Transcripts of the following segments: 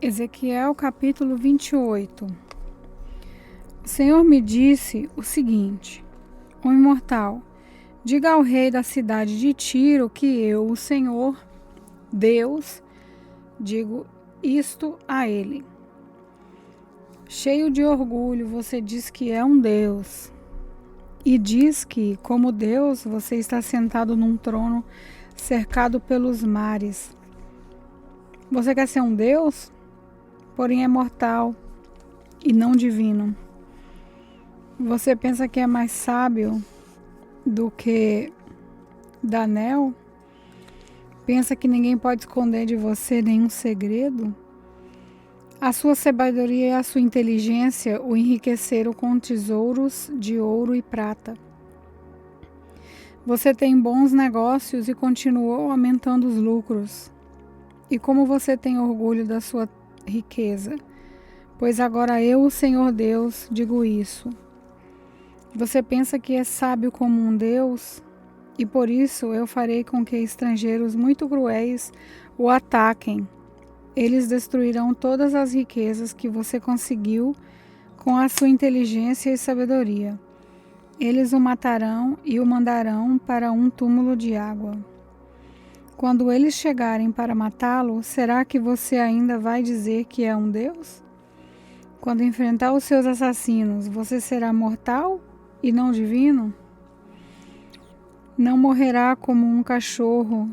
Ezequiel capítulo 28. O Senhor me disse o seguinte: Homem mortal, diga ao rei da cidade de Tiro que eu, o Senhor, Deus, digo isto a ele. Cheio de orgulho, você diz que é um Deus. E diz que, como Deus, você está sentado num trono cercado pelos mares. Você quer ser um Deus? Porém é mortal e não divino. Você pensa que é mais sábio do que Daniel? Pensa que ninguém pode esconder de você nenhum segredo? A sua sabedoria e a sua inteligência o enriqueceram com tesouros de ouro e prata. Você tem bons negócios e continuou aumentando os lucros. E como você tem orgulho da sua riqueza? Pois agora eu, o Senhor Deus, digo isso. Você pensa que é sábio como um Deus? E por isso eu farei com que estrangeiros muito cruéis o ataquem. Eles destruirão todas as riquezas que você conseguiu com a sua inteligência e sabedoria. Eles o matarão e o mandarão para um túmulo de água. Quando eles chegarem para matá-lo, será que você ainda vai dizer que é um Deus? Quando enfrentar os seus assassinos, você será mortal e não divino? Não morrerá como um cachorro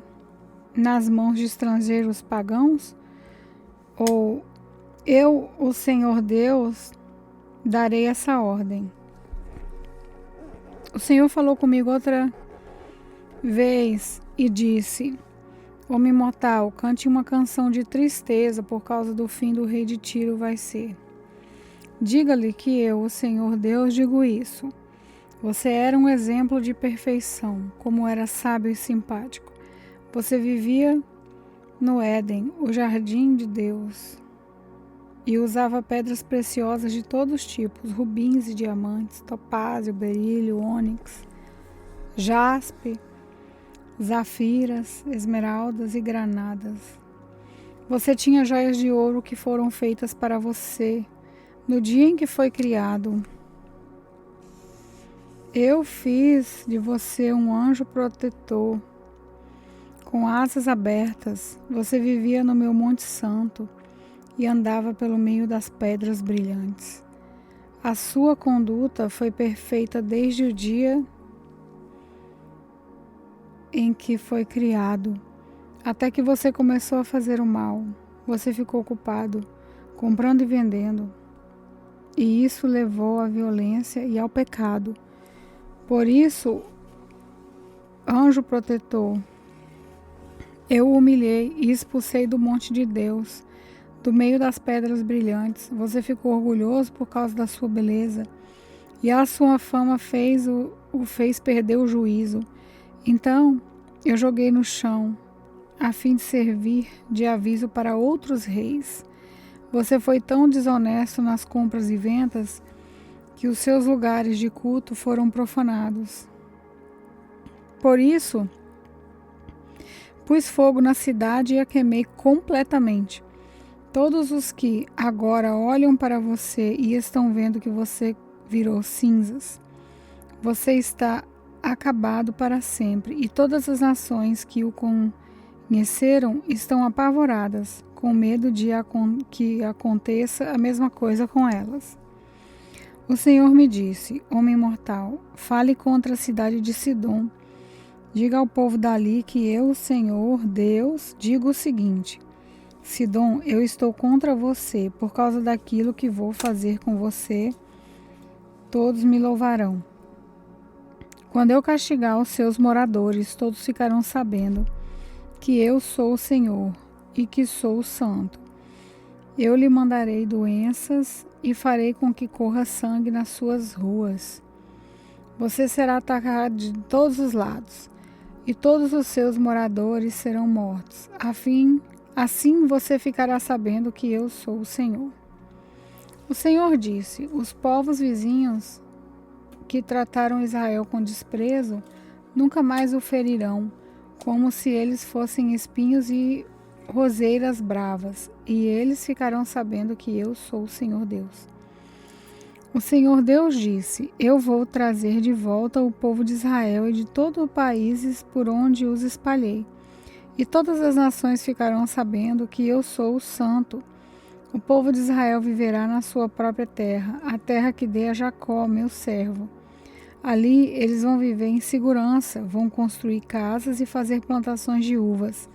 nas mãos de estrangeiros pagãos? Ou eu, o Senhor Deus, darei essa ordem. O Senhor falou comigo outra vez e disse: Homem mortal, cante uma canção de tristeza por causa do fim do rei de Tiro vai ser. Diga-lhe que eu, o Senhor Deus, digo isso. Você era um exemplo de perfeição, como era sábio e simpático. Você vivia no Éden, o jardim de Deus, e usava pedras preciosas de todos os tipos, rubins e diamantes, topázio, berílio, ônix, jaspe, zafiras, esmeraldas e granadas. Você tinha joias de ouro que foram feitas para você no dia em que foi criado. Eu fiz de você um anjo protetor, com asas abertas. Você vivia no meu Monte Santo e andava pelo meio das pedras brilhantes. A sua conduta foi perfeita desde o dia em que foi criado, até que você começou a fazer o mal. Você ficou ocupado, comprando e vendendo, e isso levou à violência e ao pecado. Por isso, anjo protetor, eu o humilhei e expulsei do monte de Deus, do meio das pedras brilhantes. Você ficou orgulhoso por causa da sua beleza, e a sua fama o fez perder o juízo. Então, eu joguei no chão, a fim de servir de aviso para outros reis. Você foi tão desonesto nas compras e vendas que os seus lugares de culto foram profanados. Por isso, pus fogo na cidade e a queimei completamente. Todos os que agora olham para você e estão vendo que você virou cinzas, você está acabado para sempre, e todas as nações que o conheceram estão apavoradas, com medo de que aconteça a mesma coisa com elas. O Senhor me disse: Homem mortal, fale contra a cidade de Sidom. Diga ao povo dali que eu, o Senhor Deus, digo o seguinte: Sidom, eu estou contra você por causa daquilo que vou fazer com você. Todos me louvarão. Quando eu castigar os seus moradores, todos ficarão sabendo que eu sou o Senhor e que sou o Santo. Eu lhe mandarei doenças e farei com que corra sangue nas suas ruas. Você será atacado de todos os lados, e todos os seus moradores serão mortos. Assim você ficará sabendo que eu sou o Senhor. O Senhor disse: os povos vizinhos que trataram Israel com desprezo nunca mais o ferirão, como se eles fossem espinhos, e roseiras bravas, e eles ficarão sabendo que eu sou o Senhor Deus. O Senhor Deus disse: Eu vou trazer de volta o povo de Israel e de todos os países por onde os espalhei. E todas as nações ficarão sabendo que eu sou o Santo. O povo de Israel viverá na sua própria terra, a terra que dei a Jacó, meu servo. Ali eles vão viver em segurança, vão construir casas e fazer plantações de uvas.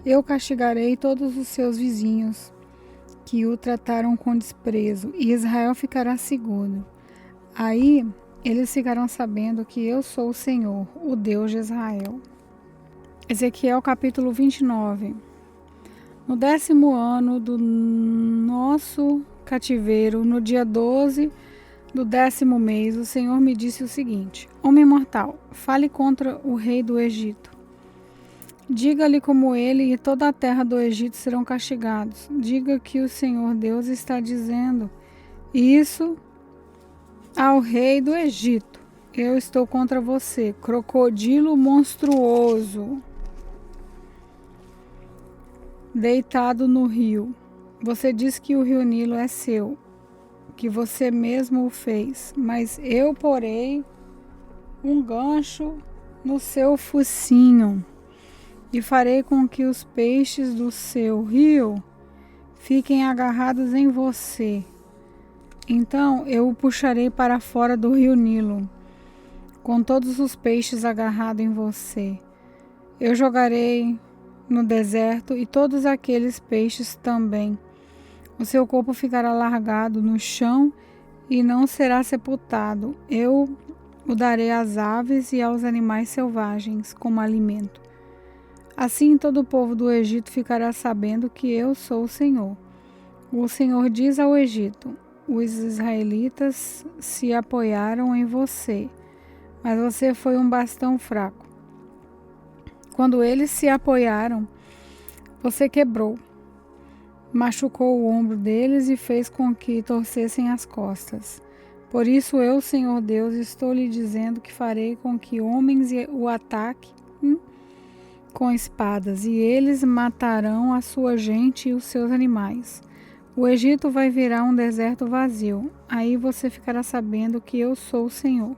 Eu castigarei todos os seus vizinhos, que o trataram com desprezo, e Israel ficará seguro. Aí eles ficarão sabendo que eu sou o Senhor, o Deus de Israel. Ezequiel capítulo 29. No 10º ano do nosso cativeiro, no dia 12 do 10º mês, o Senhor me disse o seguinte: Homem mortal, fale contra o rei do Egito. Diga-lhe como ele e toda a terra do Egito serão castigados. Diga que o Senhor Deus está dizendo isso ao rei do Egito. Eu estou contra você, crocodilo monstruoso, deitado no rio. Você diz que o rio Nilo é seu, que você mesmo o fez, mas eu porei um gancho no seu focinho e farei com que os peixes do seu rio fiquem agarrados em você. Então eu o puxarei para fora do rio Nilo, com todos os peixes agarrados em você. Eu jogarei no deserto e todos aqueles peixes também. O seu corpo ficará largado no chão e não será sepultado. Eu o darei às aves e aos animais selvagens como alimento. Assim todo o povo do Egito ficará sabendo que eu sou o Senhor. O Senhor diz ao Egito: os israelitas se apoiaram em você, mas você foi um bastão fraco. Quando eles se apoiaram, você quebrou, machucou o ombro deles e fez com que torcessem as costas. Por isso eu, Senhor Deus, estou lhe dizendo que farei com que homens o ataquem com espadas, e eles matarão a sua gente e os seus animais. O Egito vai virar um deserto vazio. Aí você ficará sabendo que eu sou o Senhor.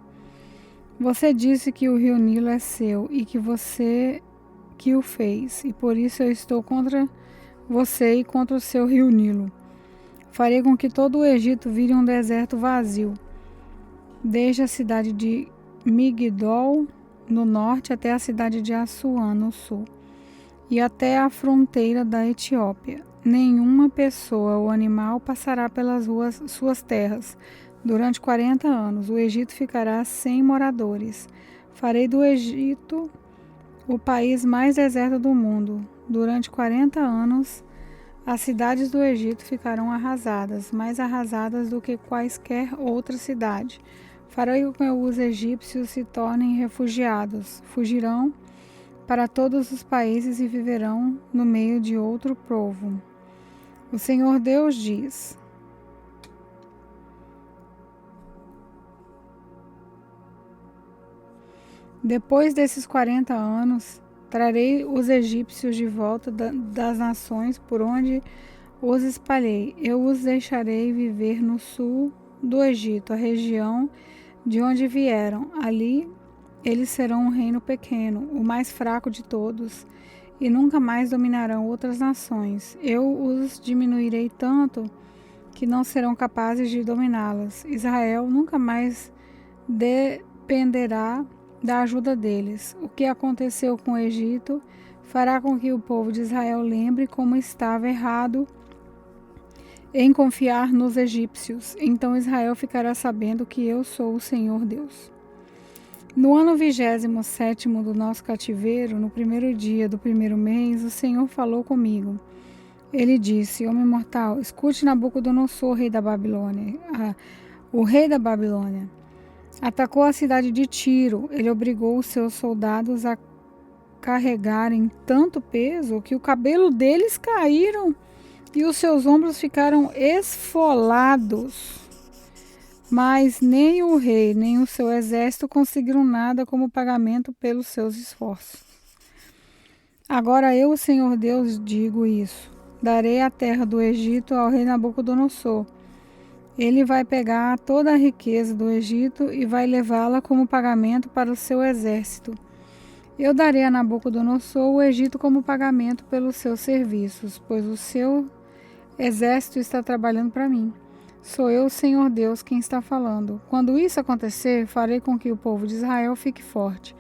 Você disse que o rio Nilo é seu e que você que o fez, e por isso eu estou contra você e contra o seu rio Nilo. Farei com que todo o Egito vire um deserto vazio, desde a cidade de Migdol no norte até a cidade de Assuã no sul, e até a fronteira da Etiópia. Nenhuma pessoa ou animal passará pelas suas terras. Durante 40 anos, o Egito ficará sem moradores. Farei do Egito o país mais deserto do mundo. Durante 40 anos, as cidades do Egito ficarão arrasadas, mais arrasadas do que quaisquer outra cidade. Farei com que os egípcios se tornem refugiados, fugirão para todos os países e viverão no meio de outro povo. O Senhor Deus diz: depois desses 40 anos, trarei os egípcios de volta das nações por onde os espalhei. Eu os deixarei viver no sul do Egito, a região de onde vieram. Ali eles serão um reino pequeno, o mais fraco de todos, e nunca mais dominarão outras nações. Eu os diminuirei tanto que não serão capazes de dominá-las. Israel nunca mais dependerá da ajuda deles. O que aconteceu com o Egito fará com que o povo de Israel lembre como estava errado em confiar nos egípcios. Então Israel ficará sabendo que eu sou o Senhor Deus. No ano 27º do nosso cativeiro, no primeiro dia do primeiro mês, o Senhor falou comigo. Ele disse: Homem mortal, escute Nabucodonosor, rei da Babilônia. O rei da Babilônia atacou a cidade de Tiro. Ele obrigou os seus soldados a carregarem tanto peso que o cabelo deles caíram e os seus ombros ficaram esfolados. Mas nem o rei, nem o seu exército conseguiram nada como pagamento pelos seus esforços. Agora eu, o Senhor Deus, digo isso. Darei a terra do Egito ao rei Nabucodonosor. Ele vai pegar toda a riqueza do Egito e vai levá-la como pagamento para o seu exército. Eu darei a Nabucodonosor o Egito como pagamento pelos seus serviços, pois o seu exército está trabalhando para mim. Sou eu, o Senhor Deus, quem está falando. Quando isso acontecer, farei com que o povo de Israel fique forte.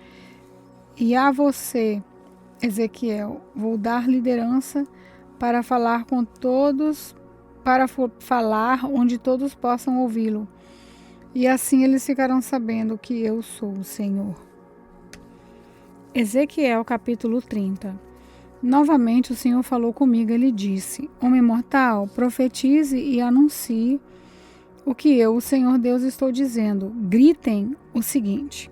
E a você, Ezequiel, vou dar liderança para falar com todos, para falar onde todos possam ouvi-lo. E assim eles ficarão sabendo que eu sou o Senhor. Ezequiel capítulo 30. Novamente o Senhor falou comigo, ele disse: Homem mortal, profetize e anuncie o que eu, o Senhor Deus, estou dizendo. Gritem o seguinte: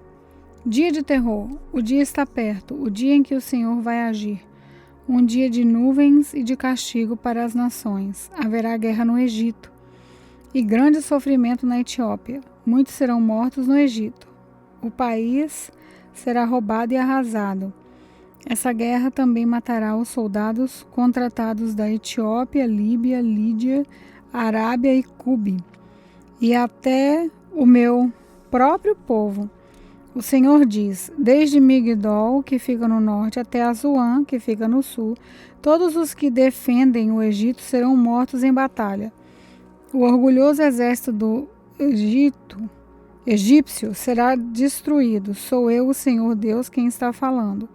dia de terror, o dia está perto, o dia em que o Senhor vai agir. Um dia de nuvens e de castigo para as nações. Haverá guerra no Egito e grande sofrimento na Etiópia. Muitos serão mortos no Egito. O país será roubado e arrasado. Essa guerra também matará os soldados contratados da Etiópia, Líbia, Lídia, Arábia e Cube, e até o meu próprio povo. O Senhor diz: desde Migdol, que fica no norte, até Azuã, que fica no sul, todos os que defendem o Egito serão mortos em batalha. O orgulhoso exército do egípcio será destruído. Sou eu, o Senhor Deus, quem está falando.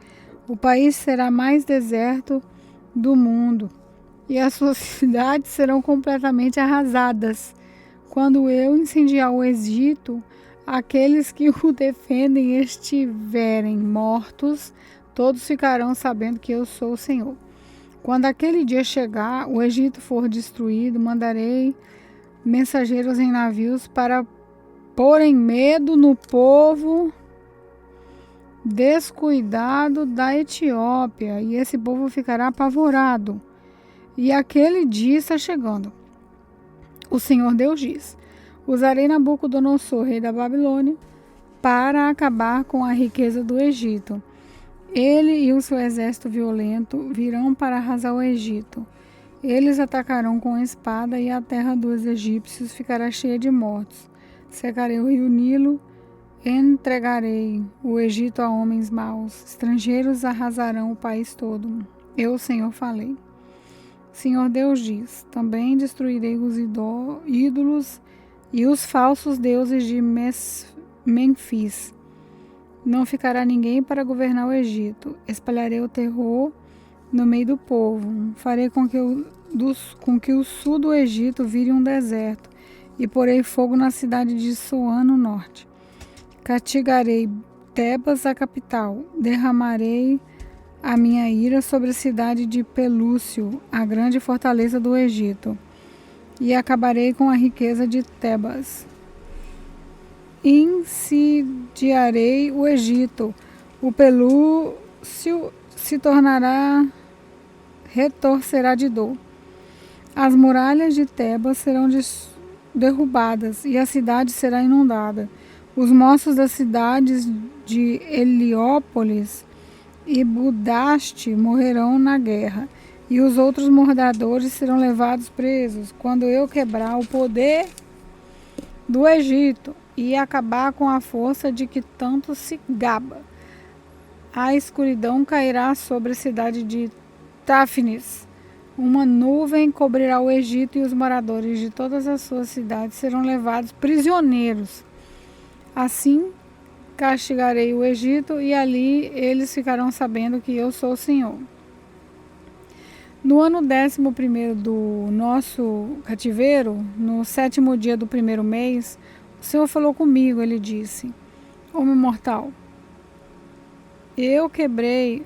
O país será mais deserto do mundo e as suas cidades serão completamente arrasadas. Quando eu incendiar o Egito, aqueles que o defendem estiverem mortos, todos ficarão sabendo que eu sou o Senhor. Quando aquele dia chegar, o Egito for destruído, mandarei mensageiros em navios para porem medo no povo descuidado da Etiópia, e esse povo ficará apavorado. E aquele dia está chegando. O Senhor Deus diz: usarei Nabucodonosor, rei da Babilônia, para acabar com a riqueza do Egito. Ele e o seu exército violento virão para arrasar o Egito. Eles atacarão com espada e a terra dos egípcios ficará cheia de mortos. Secarei o rio Nilo, entregarei o Egito a homens maus. Estrangeiros arrasarão o país todo. Eu, o Senhor, falei. O Senhor Deus diz: também destruirei os ídolos e os falsos deuses de Mênfis. Não ficará ninguém para governar o Egito. Espalharei o terror no meio do povo. Farei com que o sul do Egito vire um deserto, e porei fogo na cidade de Soã, no norte. Castigarei Tebas, a capital. Derramarei a minha ira sobre a cidade de Pelúcio, a grande fortaleza do Egito, e acabarei com a riqueza de Tebas. Incendiarei o Egito. O Pelúcio retorcerá de dor. As muralhas de Tebas serão derrubadas e a cidade será inundada. Os moços das cidades de Heliópolis e Budaste morrerão na guerra, e os outros moradores serão levados presos. Quando eu quebrar o poder do Egito e acabar com a força de que tanto se gaba, a escuridão cairá sobre a cidade de Táfnis. Uma nuvem cobrirá o Egito e os moradores de todas as suas cidades serão levados prisioneiros. Assim castigarei o Egito e ali eles ficarão sabendo que eu sou o Senhor. No ano 11º do nosso cativeiro, no 7º dia do 1º mês, o Senhor falou comigo, ele disse: Homem mortal, eu quebrei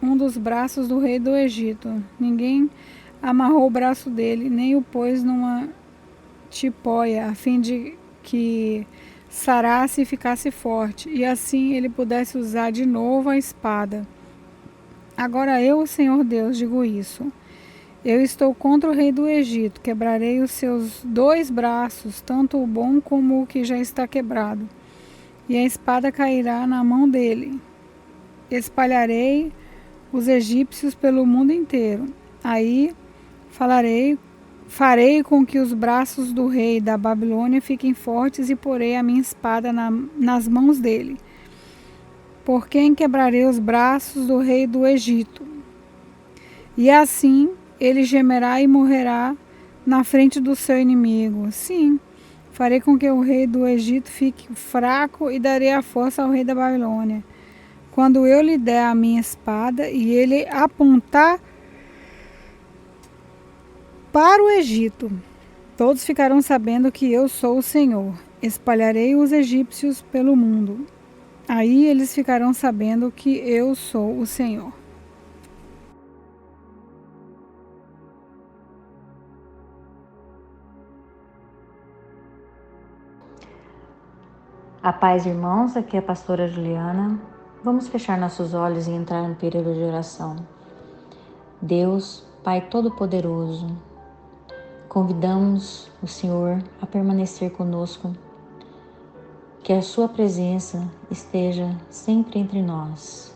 um dos braços do rei do Egito. Ninguém amarrou o braço dele, nem o pôs numa tipóia, a fim de que sarasse e ficasse forte, e assim ele pudesse usar de novo a espada. Agora eu, o Senhor Deus, digo isso. Eu estou contra o rei do Egito, quebrarei os seus 2 braços, tanto o bom como o que já está quebrado, e a espada cairá na mão dele. Espalharei os egípcios pelo mundo inteiro. Aí farei com que os braços do rei da Babilônia fiquem fortes e porei a minha espada nas mãos dele. Por quem quebrarei os braços do rei do Egito. E assim ele gemerá e morrerá na frente do seu inimigo. Sim, farei com que o rei do Egito fique fraco e darei a força ao rei da Babilônia. Quando eu lhe der a minha espada e ele apontar para o Egito, todos ficarão sabendo que eu sou o Senhor. Espalharei os egípcios pelo mundo. Aí eles ficarão sabendo que eu sou o Senhor. A paz, irmãos, aqui é a pastora Juliana. Vamos fechar nossos olhos e entrar no período de oração. Deus, Pai Todo-Poderoso, convidamos o Senhor a permanecer conosco, que a Sua presença esteja sempre entre nós.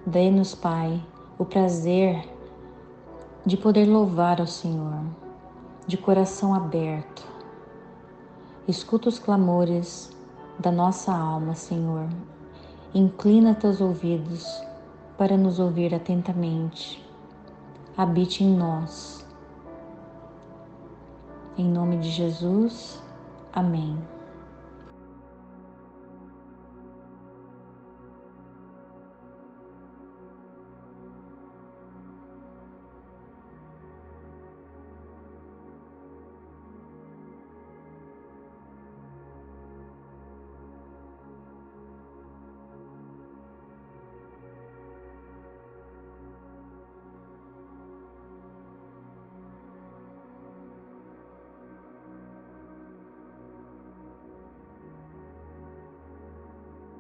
Dê-nos, Pai, o prazer de poder louvar ao Senhor, de coração aberto. Escuta os clamores da nossa alma, Senhor. Inclina teus ouvidos para nos ouvir atentamente. Habite em nós. Em nome de Jesus, amém.